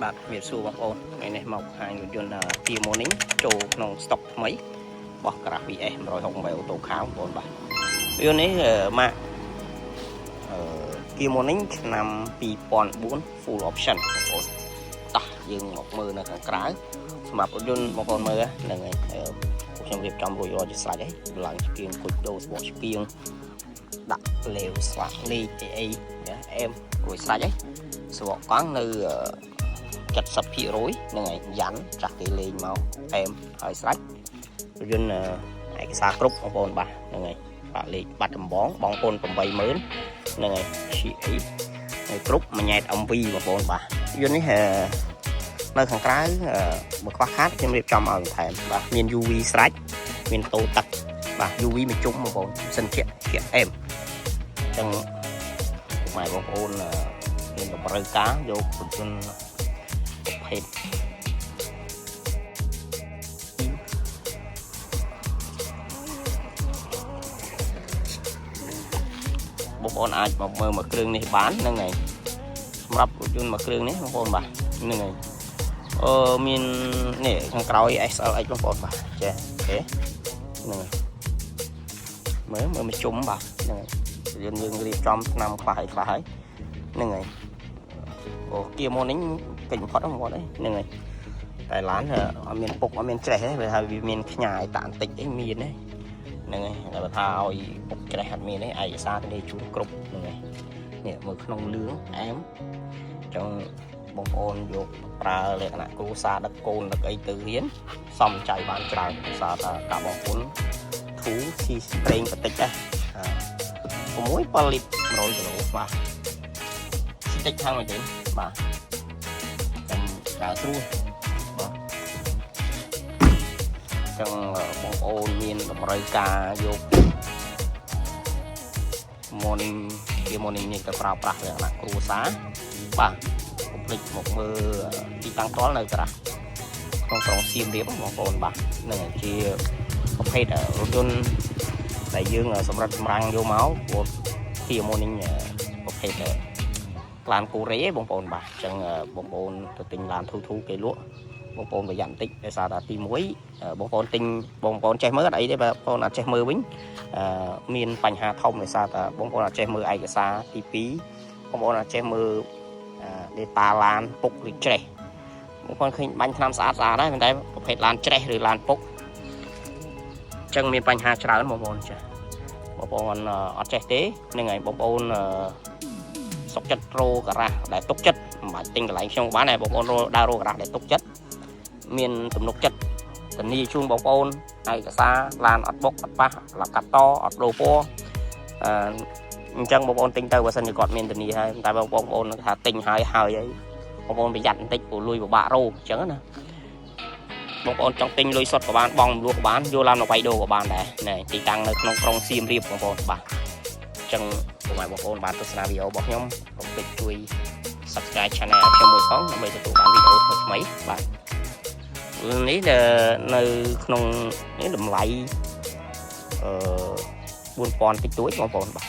បាទវាសួរបងប្អូនថ្ងៃនេះមកហាងរថយន្ត Kia Morning ចូលក្នុង stock ថ្មីរបស់ Caravan VS 168 អូតូខាវបងប្អូនបាទវានេះម៉ាកKia Morning ឆ្នាំ2004 full option បងប្អូនតោះយើងមកមើលនៅខាងក្រៅសម្រាប់រថយន្តបងប្អូនមើលហ្នឹងហើយខ្ញុំរៀបចំរួចរាល់ជាស្រេចហើយឡើងស្គៀងគុជដូរស្បកស្គៀងដាក់លេវស្លាកលេខអីអែមរួចស្រេចហើយស្បកកង់នៅ70% ហ្នឹងហើយយ៉ាន់ចាស់គេលេងមកអែមហើយស្រេចរថយន្តឯកសារគ្រប់បងប្អូនបាទហ្នឹងហើយបាក់លេខបាត់ដំបងបងប្អូន 80000 ហ្នឹងហើយ GA ហើយគ្រប់មួយញ៉ែត MV បងប្អូនបាទយន្តនេះនៅខាងក្រៅមកខ្វះខាតខ្ញុំរៀបចំឲ្យបន្ថែមបាទមាន UV ស្រេចមានតូទឹកបាទ UV មួយជុំបងប្អូនសិនជាអែមអញ្ចឹងម៉ែបងប្អូនមានតម្រូវការយករថយន្តប្រភេទបងប្អូនអាចមកមើលមួយគ្រឿងនេះបានហ្នឹងហើយសម្រាប់រថយន្តមួយគ្រឿងនេះបងប្អូនបាទហ្នឹងហើយមាននេះខាងក្រោយ SLX បងប្អូនបាទចេះអូខេហ្នឹងហើយមើលមកជុំបាទហ្នឹងហើយយើងរៀបចំឆ្នាំខ្លះហើយហ្នឹងហើយKia Morning ពេញបំផុតបងប្អូនហ្នឹងហើយតែឡានអត់មានពុកអត់មានច្រេះទេវាថាវាមានខ្ញាយតាបន្តិចអីមានទេហ្នឹងហើយតែបើថាឲ្យពុកច្រេះអត់មានទេឯកសារទៅនេះជួនគ្រប់ហ្នឹងហើយនេះមើលក្នុងលឿងអែមចង់បងប្អូនយកប្រើលក្ខណៈគ្រួសារដឹកកូនដឹកអីទៅរៀនសំចៃបានច្រើនសារថាកាបងប្អូនធូស៊ីប្រេងបន្តិចដែរ6 7លីត្រ100គីឡូបាទតិចខាងមួយទេបាទចាំដើរស្រួលបាទចឹងបងប្អូនមានតម្រូវការយក Kia Morning នេះទៅប្រើប្រាស់លក្ខណៈគ្រួសារបាទកុំភ្លេចមកមើលទីតាំងផ្ទាល់នៅត្រាស់ក្នុងក្រុងសៀមរាបបងប្អូនបាទនឹងជាប្រភេទរថយន្តដែលយើងសម្រាប់សម្រាំងយកមកព្រោះ Kia Morning ប្រភេទឡានកូរ៉េបងប្អូនបាទអញ្ចឹងបងប្អូនទៅទិញឡានធូគេលក់បងប្អូនប្រយ័ត្នបន្តិចដោយសារតែទី1បងប្អូនទិញបងប្អូនចេះមើលអត់អីទេបើបងប្អូនអត់ចេះមើលវិញមានបញ្ហាធំដោយសារតែបងប្អូនអត់ចេះមើលឯកសារទី2បងប្អូនអត់ចេះមើលdata ឡានពុកឬច្រេះបងប្អូនឃើញបាញ់ថ្នាំស្អាតដែរប៉ុន្តែប្រភេទឡានច្រេះឬឡានពុកអញ្ចឹងមានបញ្ហាច្រើនបងប្អូនចាបងប្អូនអត់ចេះទេហ្នឹងហើយបងប្អូនសុកចិត្តរោការ៉ាស់ដែលទុកចិត្តមិនបាច់ទិញកន្លែងខ្ញុំបានដែរបងប្អូនដើររោការ៉ាស់ដែលទុកចិត្តមានទំនុកចិត្តធានាជូនបងប្អូនឯកសារឡានអត់បុកអត់ប៉ះឡាកាត់តអត់ដូរពណ៌អញ្ចឹងបងប្អូនទិញទៅបើសិនជាគាត់មានធានាហើយតែបងប្អូនថាទិញហើយបងប្អូនប្រយ័ត្នបន្តិចព្រោះលុយពិបាករោអញ្ចឹងណាបងប្អូនចង់ទិញលុយសុទ្ធក៏បានបងលក់ក៏បានយកឡានមកវាយដូរក៏បានដែរណែទីតាំងនៅក្នុងក្រុងសៀមរាបបងប្អូនបាទអញ្ចឹងសូមឲ្យបងប្អូនបានទស្សនាវីដេអូរបស់ខ្ញុំកុំភ្លេចជួយ Subscribe Channel ឲ្យខ្ញុំមួយផងដើម្បីទទួលបានវីដេអូថ្មីៗបាទនេះនៅក្នុងនេះតម្លៃ4000តិចតួចបងប្អូនបាទ